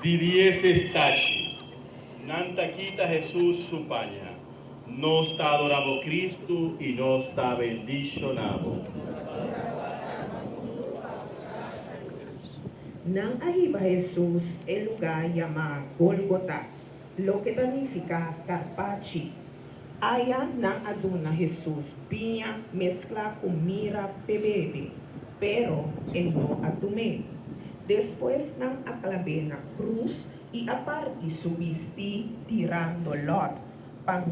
Didieses tachi, nanta quita Jesús su paña, no está adorado Cristo y no está bendicionado. Nang arriba Jesus el lugar llamado Golgota, lo que significa Carpachi. Allá nang aduna Jesus vinha mezcla comida bebê, pero ele não atume. Depois nang aclabe na cruz e a parte subiste tirando lot, para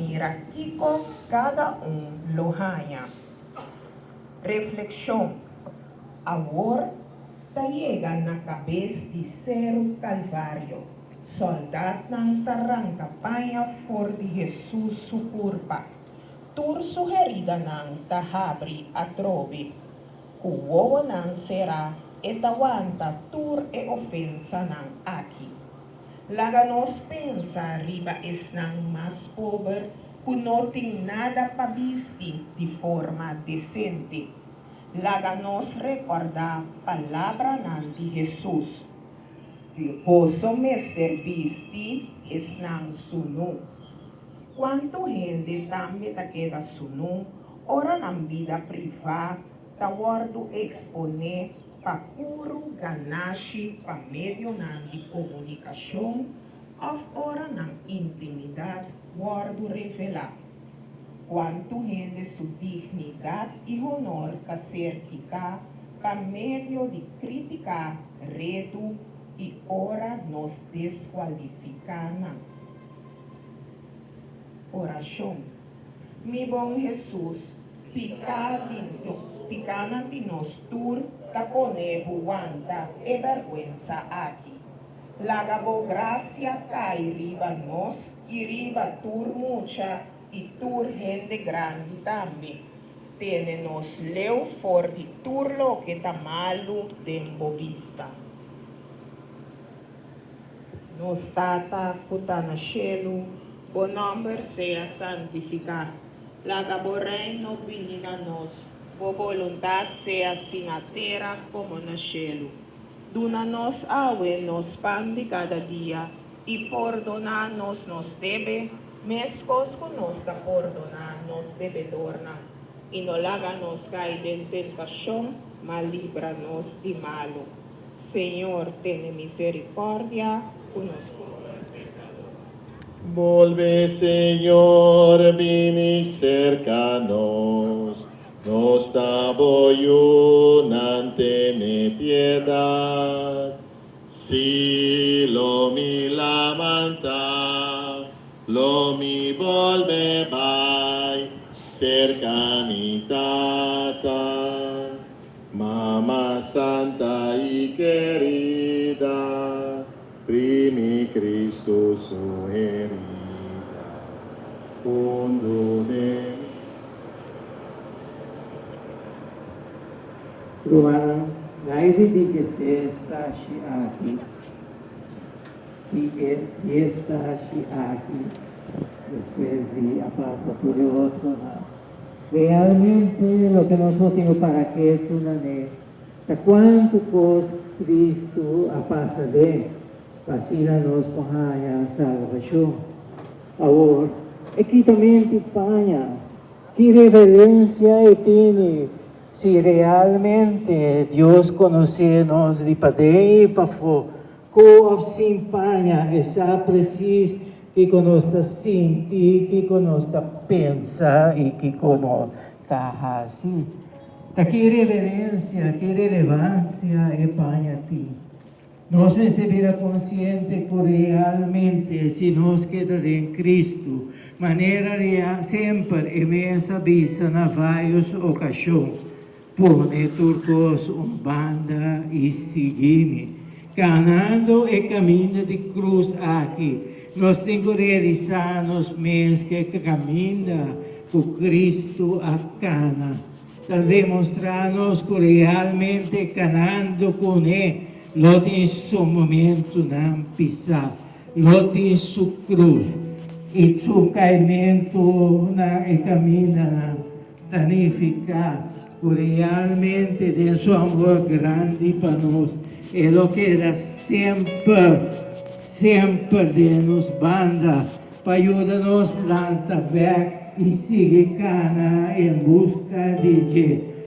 kiko cada lohanya. Reflexão, agora llega na cabeça de ser um calvário. Soldado ng tarang kapaya for de Jesus sukurpa. Tur suherida ng tahabri at robi. Kuwawa ng sera etawanta tur e ofensa ng aki. Laganos pensa riba es ng mas pobre kunoting nada pabisti de forma decente. Laganos recorda palabra ng di Jesus. Poso Mr. Bisti es nang sunu. Quanto gente tambe ta queda sunu, ora ng vida privada, tawardo expone pa puro ganashi pa medio ng di komunikasyon, of ora ng intimidad, wardo revela. Quanto gente su dignidad y honor caserquica, pa medio de crítica, reto, y ora nos desqualifican. Oración. Mi bon Jesús, picana de nos tur, tapone buanta e vergüenza aquí. Lagabo gracia cae riba nos, y riba tur mucha, y tur gente grande también. Tiene nos leo for di tur lo que ta malo de vista. Nos tata kutana shelu, o nombre sea santificado. Lagabo reino vinina nos, o voluntad sea sin a terra como na shelu. Duna-nos awe nos pan de cada dia, y perdona-nos nos debe, mescos con nos da perdona nos debedorna, y no láganos caer en tentación, mas líbranos de malo. Señor, ten misericordia con nosotros. Volve, Señor, vini cercanos, nos da boyunante ne piedad. Si lo mi lamanta, lo mi volve vai, cercanitata. Mamá Santa y querida, primi Cristo su herida, fondo de Ruang, nairobi está aqui, e está aqui, después de pasa por el otro lado. Realmente lo que nosotros tenemos para que tú no de cuánto cos Cristo a pasa de vacílanos con haya salvación. Ahora, aquí también te paña, qué reverencia tiene si realmente Dios conoce-nos de padre para co-simpanha essa precis que conosca sentir, que conosca pensar e que conosca assim. Que reverência, que relevância é para ti. Nós recebemos consciente que realmente, se nós quedamos em Cristo, maneira real, sempre imensa visa na várias ocasiões, pone turcos, umbanda e seguime, caminhando e caminho de cruz aqui. Nós temos que realizar nos meses que caminha com Cristo a cana, para demonstrar-nos que realmente caminhando com Ele, lo tem seu momento não pisar, lo tem sua cruz, e seu caimento na caminha tanificar, realmente de seu amor grande para nós, é o que era sempre de nos banda, para ajudar-nos a ver e seguir cana em busca de